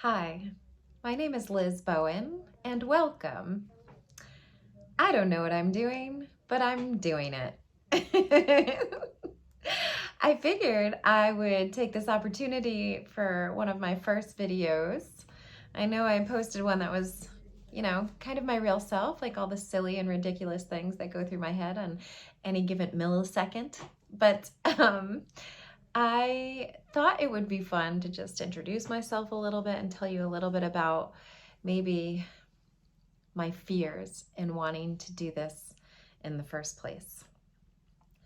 Hi, my name is Liz Bohan, and welcome. I don't know what I'm doing, but I'm doing it. I figured I would take this opportunity for one of my first videos. I know I posted one that was, kind of my real self, like all the silly and ridiculous things that go through my head on any given millisecond. But I thought it would be fun to just introduce myself a little bit and tell you a little bit about maybe my fears in wanting to do this in the first place.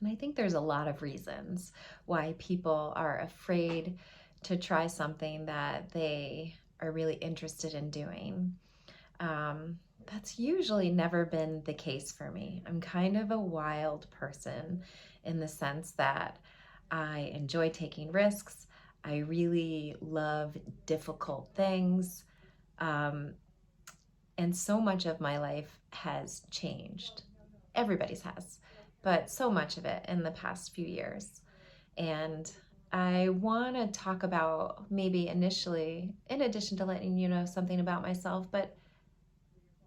And I think there's a lot of reasons why people are afraid to try something that they are really interested in doing. That's usually never been the case for me. I'm kind of a wild person in the sense that I enjoy taking risks. I really love difficult things. Um, and so much of my life has changed. Everybody's has, but so much of it in the past few years. And I want to talk about maybe initially, in addition to letting you know something about myself, but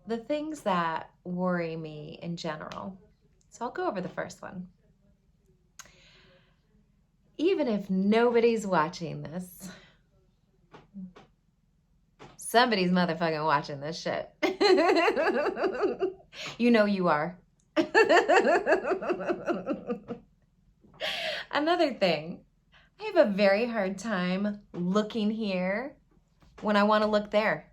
the things that worry me in general. So I'll go over the first one. Even if nobody's watching this, somebody's motherfucking watching this shit. You know you are. Another thing, I have a very hard time looking here when I want to look there.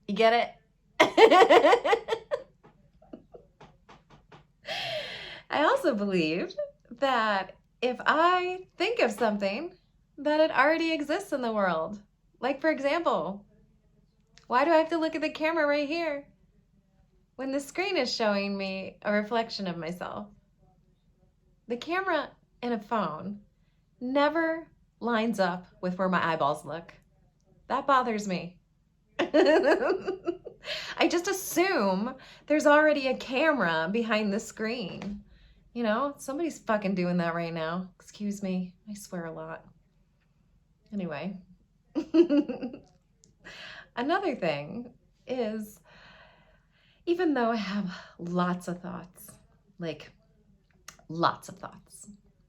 You get it? I also believe that if I think of something, that it already exists in the world. Like, for example, why do I have to look at the camera right here when the screen is showing me a reflection of myself? The camera in a phone never lines up with where my eyeballs look. That bothers me. I just assume there's already a camera behind the screen. You know, somebody's fucking doing that right now. Excuse me, I swear a lot. Anyway, another thing is, even though I have lots of thoughts, like lots of thoughts,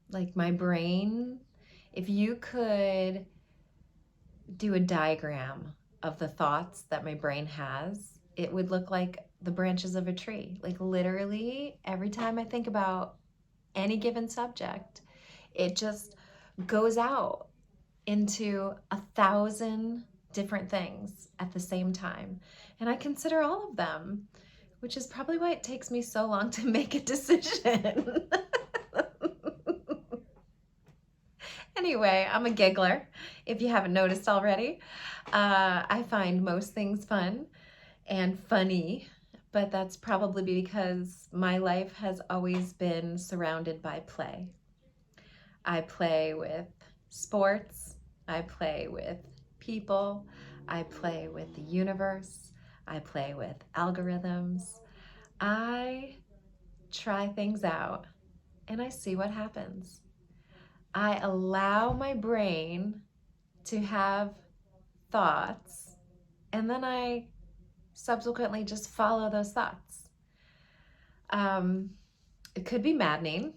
like my brain, if you could do a diagram of the thoughts that my brain has, it would look like the branches of a tree. Like literally, every time I think about any given subject, it just goes out into 1,000 different things at the same time. And I consider all of them, which is probably why it takes me so long to make a decision. Anyway, I'm a giggler, if you haven't noticed already. I find most things fun and funny, but that's probably because my life has always been surrounded by play. I play with sports, I play with people, I play with the universe, I play with algorithms. I try things out and I see what happens. I allow my brain to have thoughts, and then I subsequently just follow those thoughts. It could be maddening.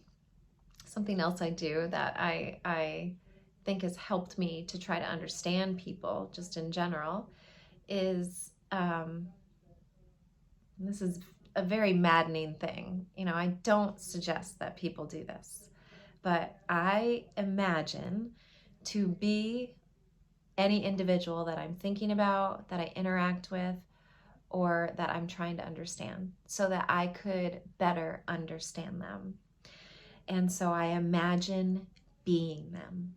Something else I do that I think has helped me to try to understand people just in general is, this is a very maddening thing. You know, I don't suggest that people do this, but I imagine to be any individual that I'm thinking about, that I interact with, or that I'm trying to understand so that I could better understand them. And so I imagine being them,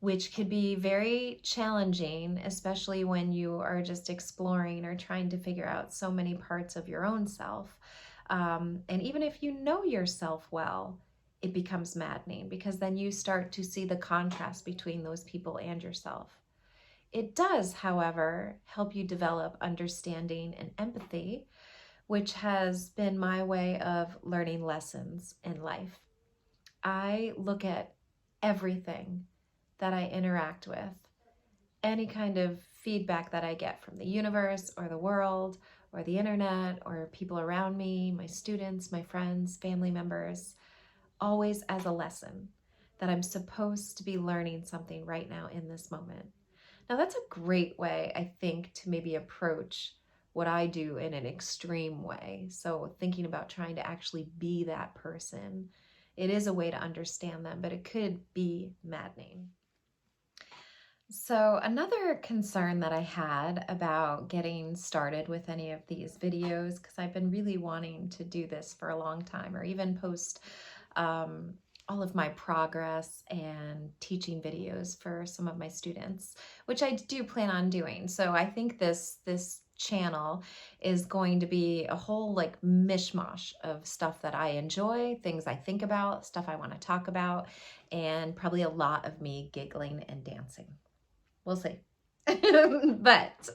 which could be very challenging, especially when you are just exploring or trying to figure out so many parts of your own self. And even if you know yourself well, it becomes maddening because then you start to see the contrast between those people and yourself. It does, however, help you develop understanding and empathy, which has been my way of learning lessons in life. I look at everything that I interact with, any kind of feedback that I get from the universe or the world or the internet or people around me, my students, my friends, family members, always as a lesson that I'm supposed to be learning something right now in this moment. Now, that's a great way, I think, to maybe approach what I do in an extreme way. So thinking about trying to actually be that person, it is a way to understand them, but it could be maddening. So another concern that I had about getting started with any of these videos, because I've been really wanting to do this for a long time, or even post all of my progress and teaching videos for some of my students, which I do plan on doing. So I think this channel is going to be a whole like mishmash of stuff that I enjoy, things I think about, stuff I want to talk about, and probably a lot of me giggling and dancing. We'll see. But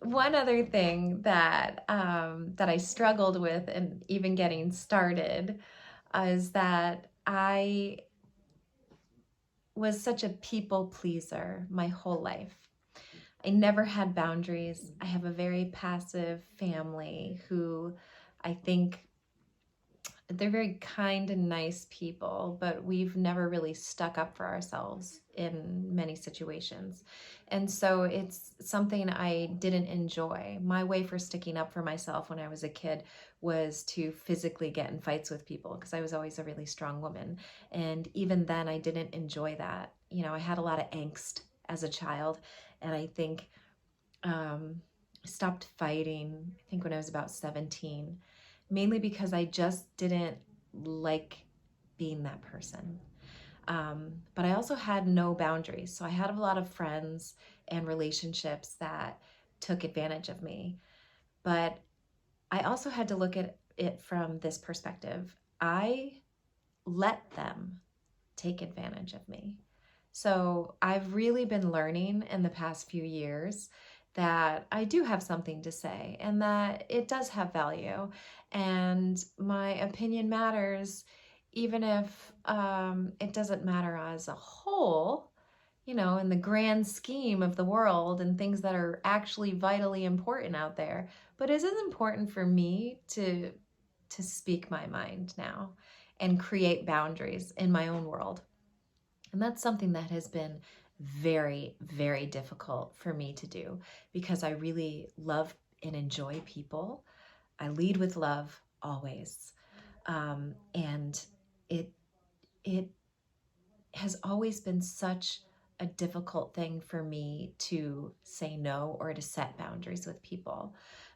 one other thing that that I struggled with and even getting started is that I was such a people pleaser my whole life. I never had boundaries. I have a very passive family who I think they're very kind and nice people, but we've never really stuck up for ourselves in many situations. And so it's something I didn't enjoy. My way for sticking up for myself when I was a kid was to physically get in fights with people because I was always a really strong woman. And even then, I didn't enjoy that. You know, I had a lot of angst as a child, and I think I stopped fighting, I think when I was about 17, mainly because I just didn't like being that person. But I also had no boundaries. So I had a lot of friends and relationships that took advantage of me. But I also had to look at it from this perspective. I let them take advantage of me. So I've really been learning in the past few years that I do have something to say and that it does have value and my opinion matters, even if it doesn't matter as a whole, you know, in the grand scheme of the world and things that are actually vitally important out there. But it is important for me to speak my mind now and create boundaries in my own world. And that's something that has been very, very difficult for me to do because I really love and enjoy people. I lead with love always. And it has always been such a difficult thing for me to say no or to set boundaries with people.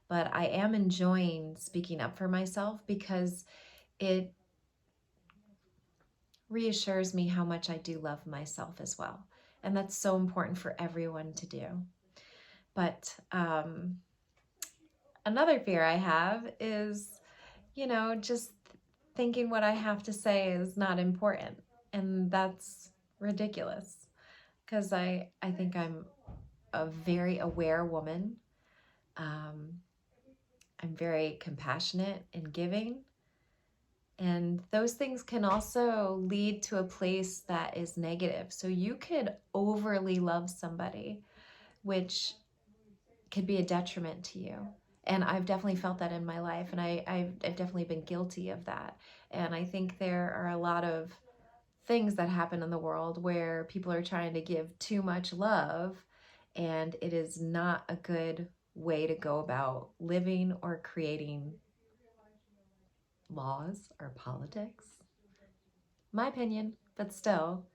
But I am enjoying speaking up for myself because it reassures me how much I do love myself as well. And that's so important for everyone to do. But another fear I have is, you know, just thinking what I have to say is not important. And that's ridiculous because I think I'm a very aware woman. I'm very compassionate and giving. And those things can also lead to a place that is negative. So you could overly love somebody, which could be a detriment to you. And I've definitely felt that in my life, and I've definitely been guilty of that. And I think there are a lot of things that happen in the world where people are trying to give too much love, and it is not a good way to go about living or creating laws or politics. My opinion, but still,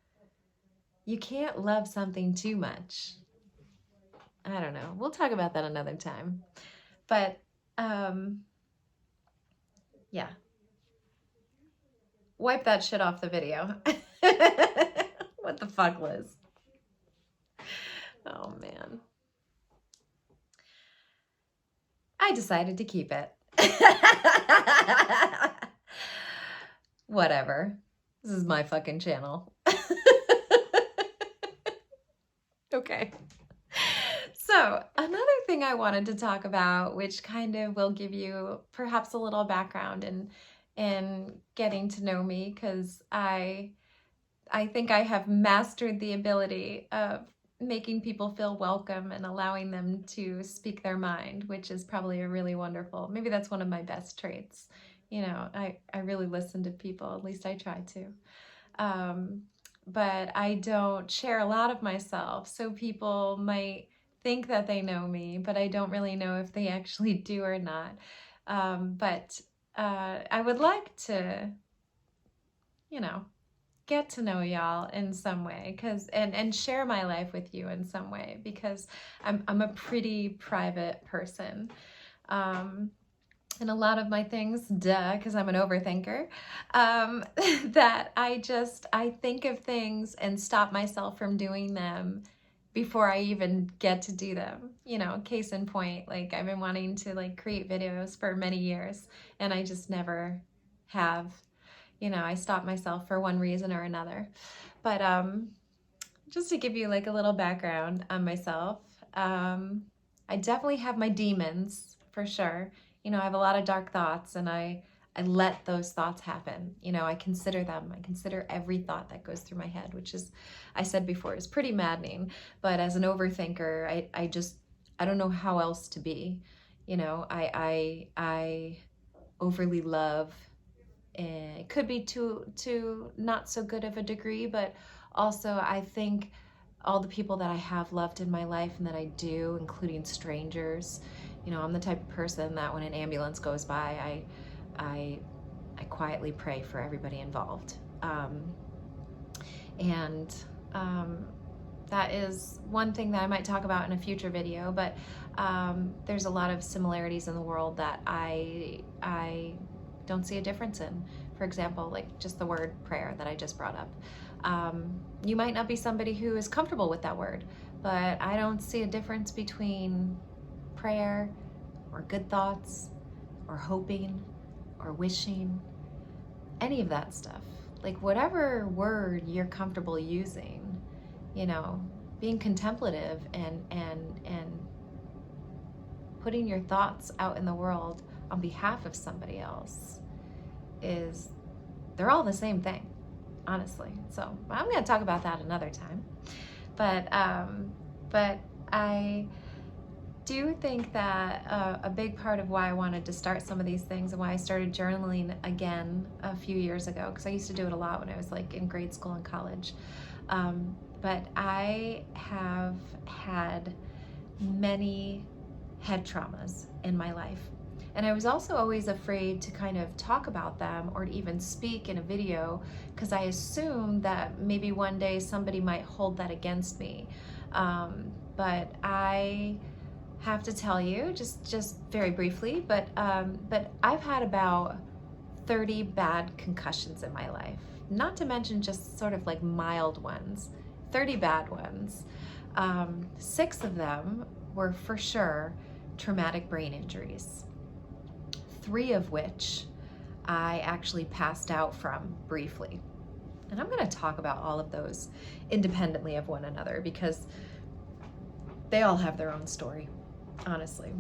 you can't love something too much. I don't know. We'll talk about that another time. But yeah. Wipe that shit off the video. What the fuck, Liz? Oh, man. I decided to keep it. Whatever. This is my fucking channel. Okay. So another thing I wanted to talk about, which kind of will give you perhaps a little background in getting to know me, because I I think I have mastered the ability of making people feel welcome and allowing them to speak their mind, which is probably a really wonderful, maybe that's one of my best traits. You know, I really listen to people, at least I try to. But I don't share a lot of myself, so people might think that they know me, but I don't really know if they actually do or not. But I would like to, you know, get to know y'all in some way, because and share my life with you in some way, because I'm a pretty private person. And a lot of my things, duh, because I'm an overthinker, that I think of things and stop myself from doing them before I even get to do them. You know, case in point, like I've been wanting to like create videos for many years and I just never have. You know, I stop myself for one reason or another. But just to give you like a little background on myself, I definitely have my demons for sure. You know, I have a lot of dark thoughts and I let those thoughts happen. You know, I consider them. I consider every thought that goes through my head, which is, I said before, is pretty maddening. But as an overthinker, I don't know how else to be. You know, I overly love, and it could be to not so good of a degree, but also I think all the people that I have loved in my life and that I do, including strangers, you know, I'm the type of person that when an ambulance goes by, I quietly pray for everybody involved. And that is one thing that I might talk about in a future video, but there's a lot of similarities in the world that I don't see a difference in. For example, like just the word prayer that I just brought up. You might not be somebody who is comfortable with that word, but I don't see a difference between prayer or good thoughts or hoping or wishing, any of that stuff. Like whatever word you're comfortable using, you know, being contemplative and putting your thoughts out in the world on behalf of somebody else they're all the same thing, honestly. So I'm going to talk about that another time. But I do think that a big part of why I wanted to start some of these things and why I started journaling again a few years ago, because I used to do it a lot when I was like in grade school and college. But I have had many head traumas in my life. And I was also always afraid to kind of talk about them or to even speak in a video, because I assumed that maybe one day somebody might hold that against me. But I have to tell you, just very briefly, but I've had about 30 bad concussions in my life, not to mention just sort of like mild ones, 30 bad ones. 6 of them were for sure traumatic brain injuries, 3 of which I actually passed out from briefly. And I'm going to talk about all of those independently of one another because they all have their own story, honestly.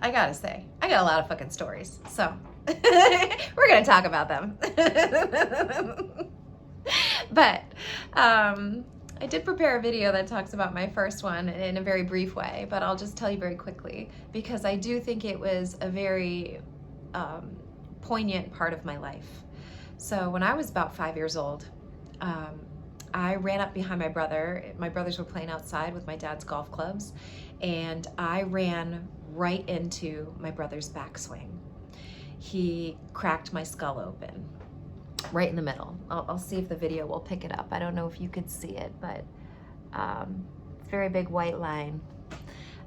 I gotta say, I got a lot of fucking stories, so we're going to talk about them. But I did prepare a video that talks about my first one in a very brief way, but I'll just tell you very quickly because I do think it was a very poignant part of my life. So when I was about 5 years old, I ran up behind my brother. My brothers were playing outside with my dad's golf clubs, and I ran right into my brother's backswing. He cracked my skull open right in the middle. I'll see if the video will pick it up. I don't know if you could see it, but it's a very big white line,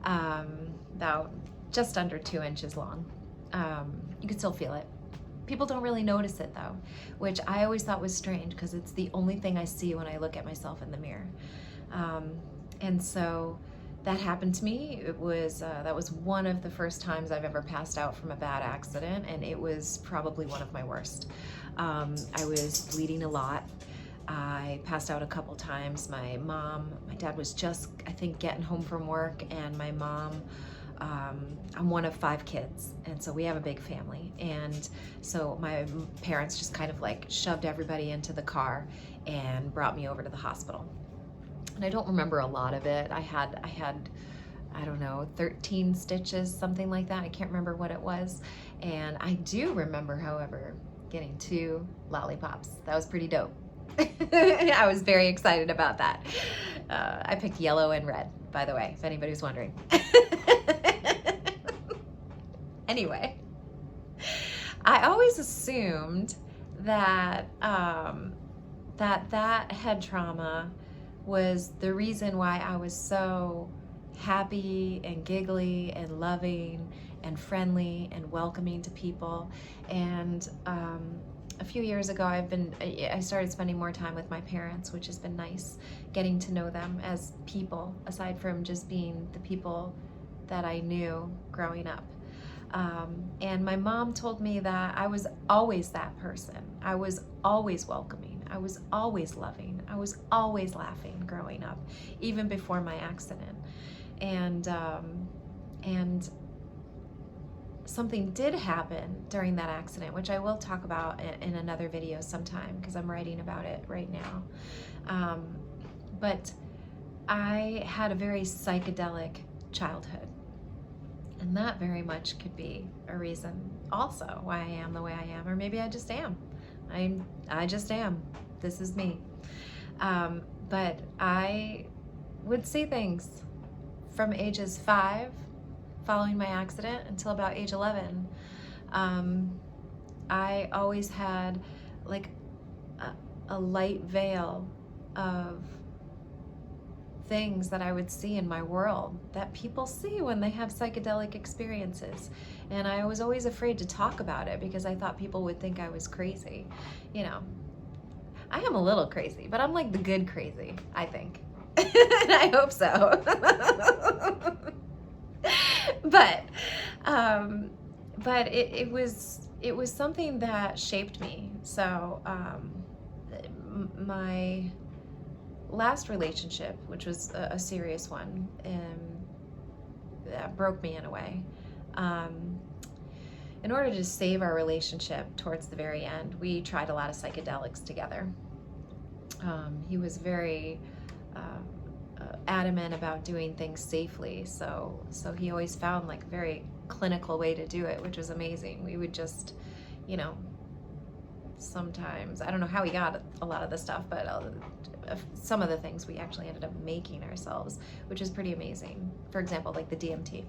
about just under 2 inches long. You can still feel it. People don't really notice it though, which I always thought was strange because it's the only thing I see when I look at myself in the mirror. And so that happened to me. It was that was one of the first times I've ever passed out from a bad accident, and it was probably one of my worst. I was bleeding a lot. I passed out a couple times. My dad was just, I think, getting home from work, and my mom I'm one of 5 kids, and so we have a big family. And so my parents just kind of like shoved everybody into the car and brought me over to the hospital. And I don't remember a lot of it. I had, I don't know, 13 stitches, something like that. I can't remember what it was. And I do remember, however, getting 2 lollipops. That was pretty dope. I was very excited about that. I picked yellow and red, by the way, if anybody's wondering. Anyway, I always assumed that that head trauma was the reason why I was so happy and giggly and loving and friendly and welcoming to people. And a few years ago, I started spending more time with my parents, which has been nice, getting to know them as people, aside from just being the people that I knew growing up. And my mom told me that I was always that person. I was always welcoming. I was always loving. I was always laughing growing up, even before my accident. And something did happen during that accident, which I will talk about in another video sometime, because I'm writing about it right now. But I had a very psychedelic childhood. And that very much could be a reason also why I am the way I am, or maybe I just am. I just am. This is me. But I would see things from ages 5, following my accident, until about age 11. I always had like a light veil of things that I would see in my world that people see when they have psychedelic experiences. And I was always afraid to talk about it because I thought people would think I was crazy. You know, I am a little crazy, but I'm like the good crazy, I think. And I hope so. But it was something that shaped me. So my last relationship, which was a serious one, that broke me in a way. In order to save our relationship towards the very end, we tried a lot of psychedelics together. He was very adamant about doing things safely, so he always found like a very clinical way to do it, which was amazing. We would just, you know, sometimes, I don't know how he got a lot of the stuff, but some of the things we actually ended up making ourselves, which is pretty amazing. For example, like the DMT,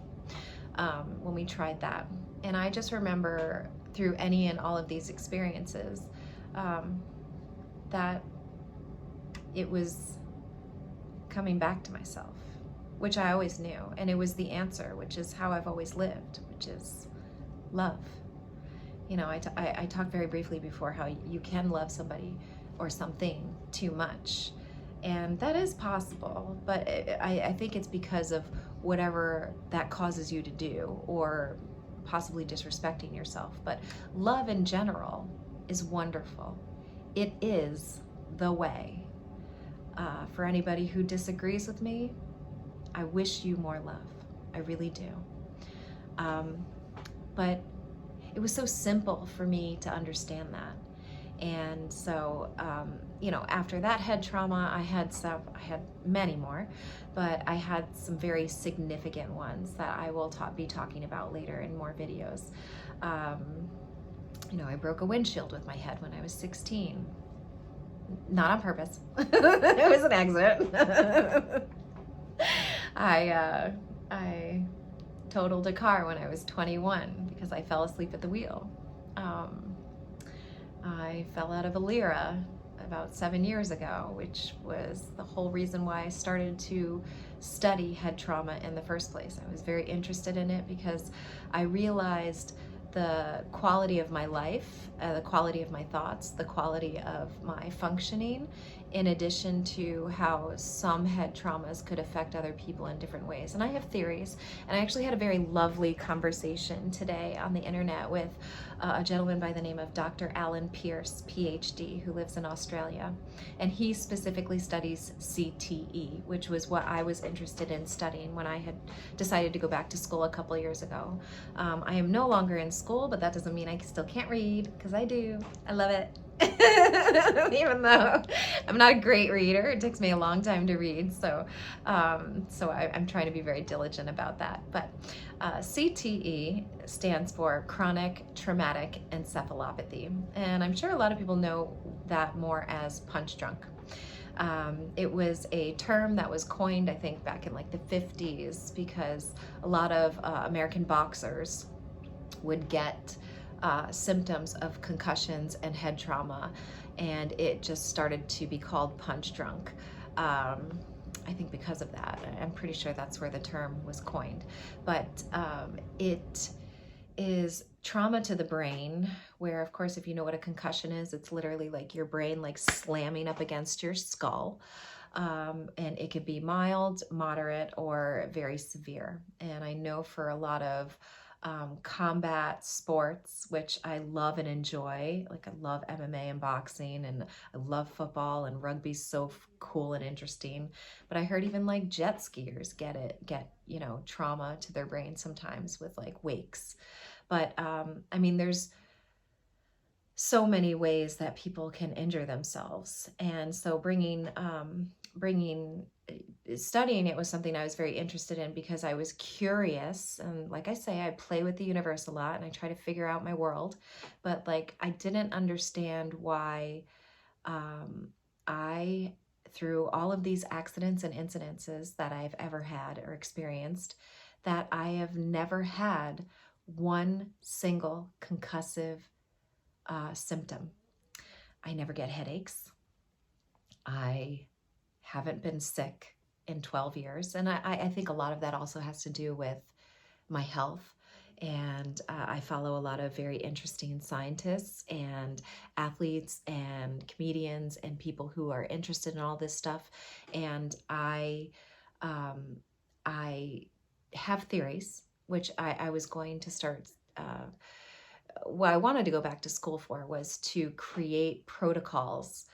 when we tried that. And I just remember through any and all of these experiences that it was coming back to myself, which I always knew. And it was the answer, which is how I've always lived, which is love. You know, I talked very briefly before how you can love somebody or something too much. And that is possible, but I think it's because of whatever that causes you to do, or possibly disrespecting yourself. But love in general is wonderful. It is the way. For anybody who disagrees with me, I wish you more love. I really do. But it was so simple for me to understand that. And so, you know, after that head trauma, I had many more, but I had some very significant ones that I will be talking about later in more videos. You know, I broke a windshield with my head when I was 16. Not on purpose. It was an accident. I totaled a car when I was 21 because I fell asleep at the wheel. I fell out of a Lyra about 7 years ago, which was the whole reason why I started to study head trauma in the first place. I was very interested in it because I realized the quality of my life, the quality of my thoughts, the quality of my functioning, in addition to how some head traumas could affect other people in different ways. And I have theories. And I actually had a very lovely conversation today on the internet with a gentleman by the name of Dr. Alan Pierce, PhD, who lives in Australia. And he specifically studies CTE, which was what I was interested in studying when I had decided to go back to school a couple years ago. I am no longer in school, but that doesn't mean I still can't read, because I do. I love it. Even though I'm not a great reader, it takes me a long time to read, so I'm trying to be very diligent about that. But CTE stands for chronic traumatic encephalopathy, and I'm sure a lot of people know that more as punch drunk. It was a term that was coined, I think, back in like the 50s, because a lot of American boxers would get symptoms of concussions and head trauma, and it just started to be called punch drunk. I think because of that. I'm pretty sure that's where the term was coined. But it is trauma to the brain, where, of course, if you know what a concussion is, it's literally like your brain like slamming up against your skull. And it could be mild, moderate, or very severe. And I know for a lot of combat sports, which I love and enjoy. Like, I love MMA and boxing, and I love football, and rugby's so cool and interesting. But I heard even like jet skiers get trauma to their brain sometimes with like wakes. But I mean, there's so many ways that people can injure themselves, and so studying it was something I was very interested in, because I was curious. And like I say, I play with the universe a lot and I try to figure out my world, but like I didn't understand why I, through all of these accidents and incidences that I've ever had or experienced, that I have never had one single concussive symptom. I never get headaches. I haven't been sick in 12 years. And I think a lot of that also has to do with my health. And I follow a lot of very interesting scientists and athletes and comedians and people who are interested in all this stuff. And I have theories, which I was going to start. What I wanted to go back to school for was to create protocols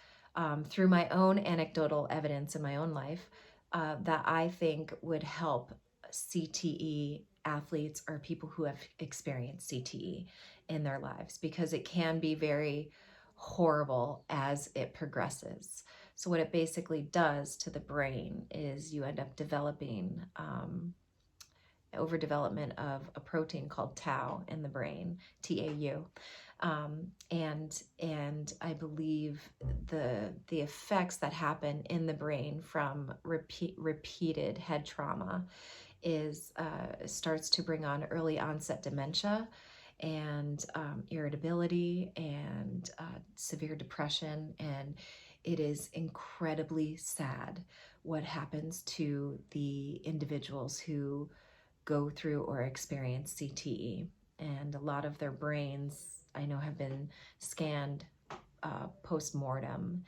through my own anecdotal evidence in my own life that I think would help CTE athletes or people who have experienced CTE in their lives, because it can be very horrible as it progresses. So what it basically does to the brain is you end up developing overdevelopment of a protein called tau in the brain, TAU. And I believe the effects that happen in the brain from repeated head trauma is starts to bring on early onset dementia and irritability and severe depression. And it is incredibly sad what happens to the individuals who go through or experience CTE. And a lot of their brains, I know, have been scanned post-mortem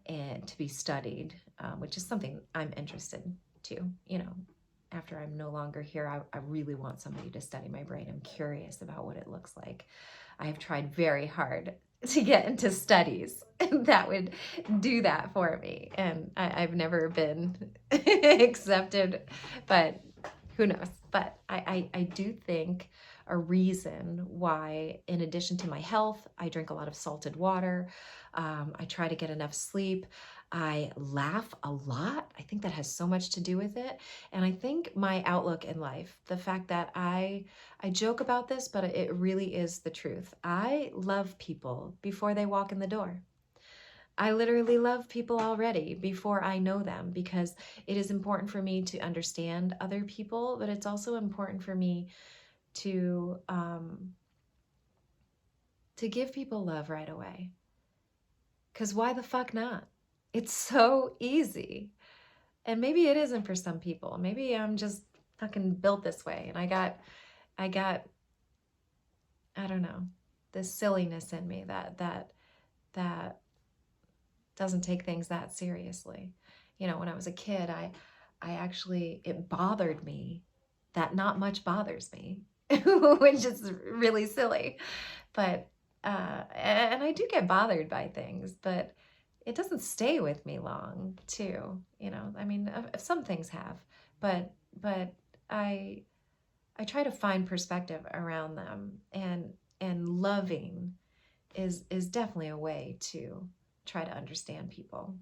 and to be studied, which is something I'm interested to. After I'm no longer here, I really want somebody to study my brain. I'm curious about what it looks like. I have tried very hard to get into studies that would do that for me. And I've never been accepted, but who knows? But I do think a reason why, in addition to my health, I drink a lot of salted water. I try to get enough sleep. I laugh a lot. I think that has so much to do with it. And I think my outlook in life, the fact that I joke about this, but it really is the truth. I love people before they walk in the door. I literally love people already before I know them, because it is important for me to understand other people, but it's also important for me to give people love right away. Because why the fuck not? It's so easy. And maybe it isn't for some people. Maybe I'm just fucking built this way, and I got I don't know, this silliness in me that doesn't take things that seriously. You know, when I was a kid, I actually, it bothered me that not much bothers me, which is really silly. But, and I do get bothered by things, but it doesn't stay with me long too. You know, I mean, some things have, but I, I try to find perspective around them, and loving is definitely a way to try to understand people.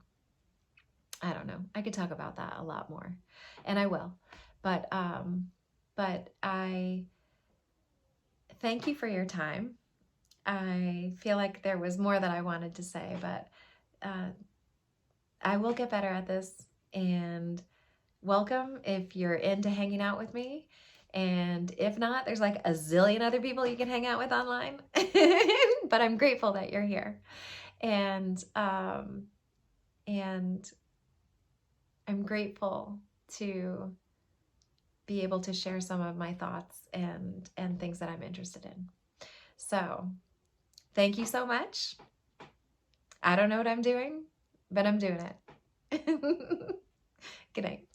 I don't know. I could talk about that a lot more, and I will. But I thank you for your time. I feel like there was more that I wanted to say, but uh, I will get better at this. And welcome if you're into hanging out with me. And if not, there's like a zillion other people you can hang out with online. But I'm grateful that you're here. And I'm grateful to be able to share some of my thoughts and things that I'm interested in. So thank you so much. I don't know what I'm doing, but I'm doing it. Good night.